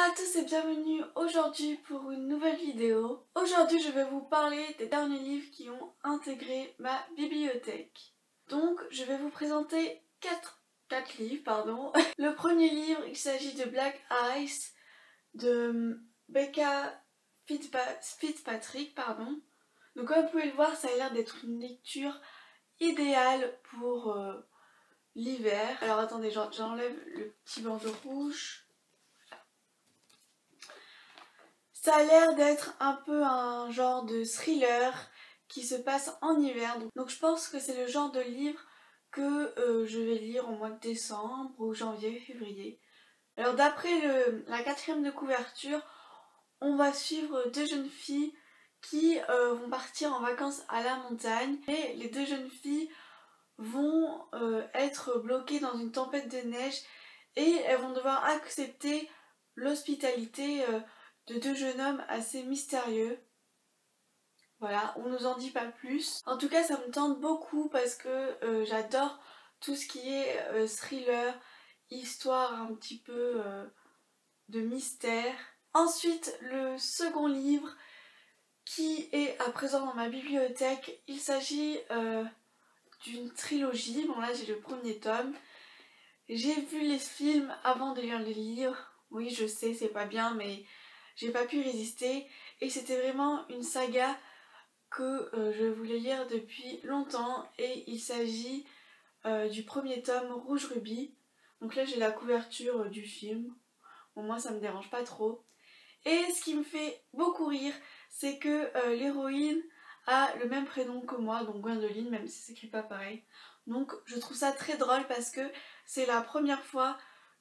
à tous et bienvenue aujourd'hui pour une nouvelle vidéo. Aujourd'hui je vais vous parler des derniers livres qui ont intégré ma bibliothèque. Donc je vais vous présenter 4 livres, pardon. Le premier livre, il s'agit de Black Ice de Becca Fitzpatrick, pardon. Donc comme vous pouvez le voir, ça a l'air d'être une lecture idéale pour l'hiver. Alors attendez, j'enlève le petit bandeau rouge. Ça a l'air d'être un peu un genre de thriller qui se passe en hiver. Donc je pense que c'est le genre de livre que je vais lire au mois de décembre ou janvier, février. Alors d'après la quatrième de couverture, on va suivre deux jeunes filles qui vont partir en vacances à la montagne. Et les deux jeunes filles vont être bloquées dans une tempête de neige et elles vont devoir accepter l'hospitalité de deux jeunes hommes assez mystérieux. Voilà, on nous en dit pas plus. En tout cas, ça me tente beaucoup parce que j'adore tout ce qui est thriller, histoire un petit peu de mystère. Ensuite, le second livre qui est à présent dans ma bibliothèque, il s'agit d'une trilogie. Bon là, j'ai le premier tome. J'ai vu les films avant de lire les livres. Oui, je sais, c'est pas bien, mais j'ai pas pu résister. Et c'était vraiment une saga que je voulais lire depuis longtemps. Et il s'agit du premier tome, Rouge Rubis. Donc là, j'ai la couverture du film. Bon, moi, ça me dérange pas trop. Et ce qui me fait beaucoup rire, c'est que l'héroïne a le même prénom que moi, donc Gwendoline, même si ça s'écrit pas pareil. Donc je trouve ça très drôle parce que c'est la première fois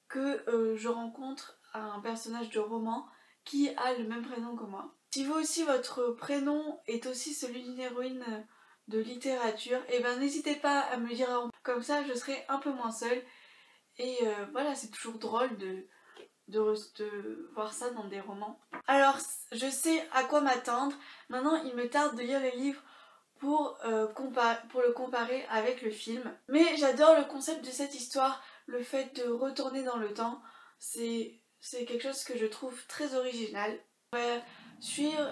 que je rencontre un personnage de roman qui a le même prénom que moi. Si vous aussi votre prénom est aussi celui d'une héroïne de littérature, et ben n'hésitez pas à me le dire, comme ça je serai un peu moins seule. Et voilà, c'est toujours drôle de voir ça dans des romans. Alors je sais à quoi m'attendre. Maintenant il me tarde de lire les livres pour le comparer avec le film. Mais j'adore le concept de cette histoire, le fait de retourner dans le temps. C'est quelque chose que je trouve très original. On va suivre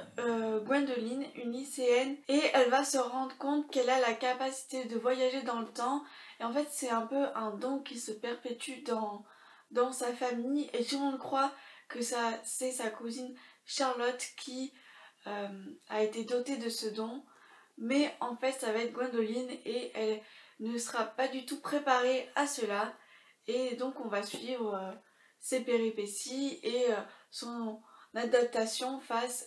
Gwendoline, une lycéenne, et elle va se rendre compte qu'elle a la capacité de voyager dans le temps. Et en fait c'est un peu un don qui se perpétue dans sa famille, et tout le monde croit que c'est sa cousine Charlotte qui a été dotée de ce don. Mais en fait ça va être Gwendoline et elle ne sera pas du tout préparée à cela. Et donc on va suivre ses péripéties et son adaptation face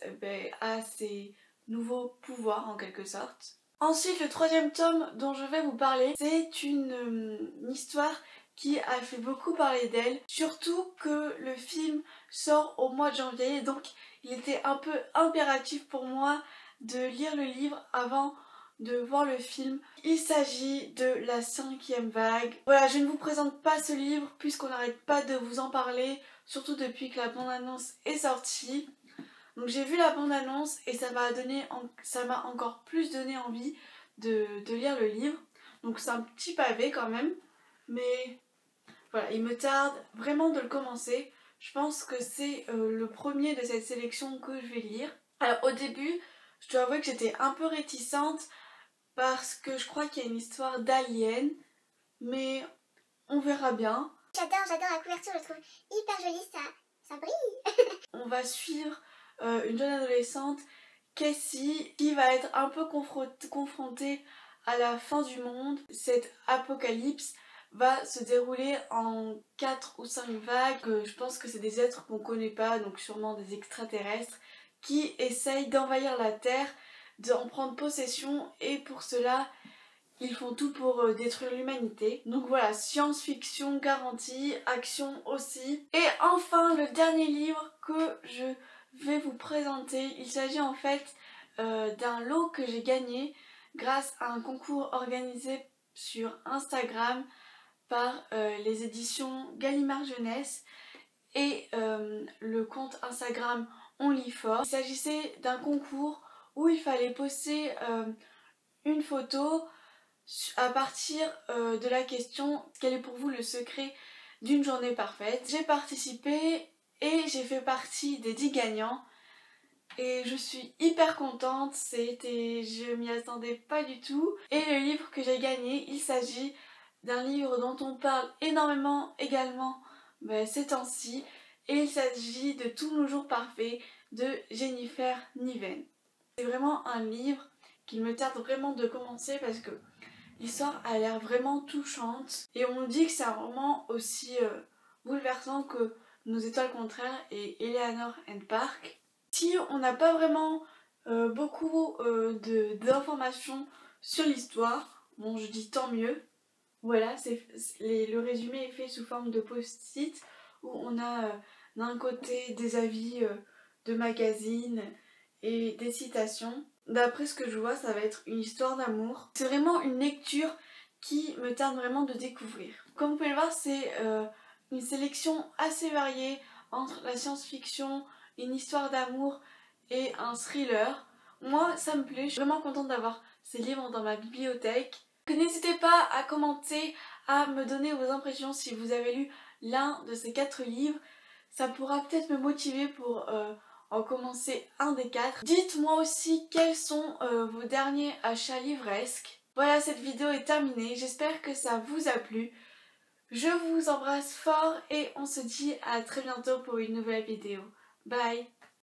à ses nouveaux pouvoirs en quelque sorte. Ensuite, le troisième tome dont je vais vous parler, c'est une histoire qui a fait beaucoup parler d'elle. Surtout que le film sort au mois de janvier, donc il était un peu impératif pour moi de lire le livre avant de voir le film. Il s'agit de La cinquième vague. Voilà, je ne vous présente pas ce livre puisqu'on n'arrête pas de vous en parler, surtout depuis que la bande-annonce est sortie. Donc j'ai vu la bande-annonce et ça m'a encore plus donné envie de lire le livre. Donc c'est un petit pavé quand même, mais voilà, il me tarde vraiment de le commencer. Je pense que c'est le premier de cette sélection que je vais lire. Alors au début, je dois avouer que j'étais un peu réticente parce que je crois qu'il y a une histoire d'alien, mais on verra bien. J'adore la couverture, je la trouve hyper jolie, ça brille. On va suivre une jeune adolescente, Cassie, qui va être un peu confrontée à la fin du monde. Cette apocalypse va se dérouler en 4 ou 5 vagues. Je pense que c'est des êtres qu'on connaît pas, donc sûrement des extraterrestres, qui essayent d'envahir la Terre, d'en prendre possession, et pour cela ils font tout pour détruire l'humanité. Donc voilà, science-fiction garantie, action aussi. Et enfin, le dernier livre que je vais vous présenter, il s'agit en fait d'un lot que j'ai gagné grâce à un concours organisé sur Instagram par les éditions Gallimard Jeunesse et le compte Instagram OnlyFor. Il s'agissait d'un concours où il fallait poster une photo à partir de la question quel est pour vous le secret d'une journée parfaite. J'ai participé et j'ai fait partie des 10 gagnants. Et je suis hyper contente, je m'y attendais pas du tout. Et le livre que j'ai gagné, il s'agit d'un livre dont on parle énormément également ces temps-ci. Et il s'agit de Tous nos jours parfaits de Jennifer Niven. C'est vraiment un livre qu'il me tarde vraiment de commencer parce que l'histoire a l'air vraiment touchante. Et on me dit que c'est un roman aussi bouleversant que Nos étoiles contraires et Eleanor and Park. Si on n'a pas vraiment beaucoup d'informations sur l'histoire, bon je dis tant mieux. Voilà, le résumé est fait sous forme de post-it où on a d'un côté des avis de magazines et des citations. D'après ce que je vois, ça va être une histoire d'amour. C'est vraiment une lecture qui me tarde vraiment de découvrir. Comme vous pouvez le voir, c'est une sélection assez variée entre la science-fiction, une histoire d'amour et un thriller. Moi, ça me plaît, je suis vraiment contente d'avoir ces livres dans ma bibliothèque. N'hésitez pas à commenter, à me donner vos impressions si vous avez lu l'un de ces 4 livres. Ça pourra peut-être me motiver pour en commencer un des 4. Dites-moi aussi quels sont vos derniers achats livresques. Voilà, cette vidéo est terminée. J'espère que ça vous a plu. Je vous embrasse fort et on se dit à très bientôt pour une nouvelle vidéo. Bye!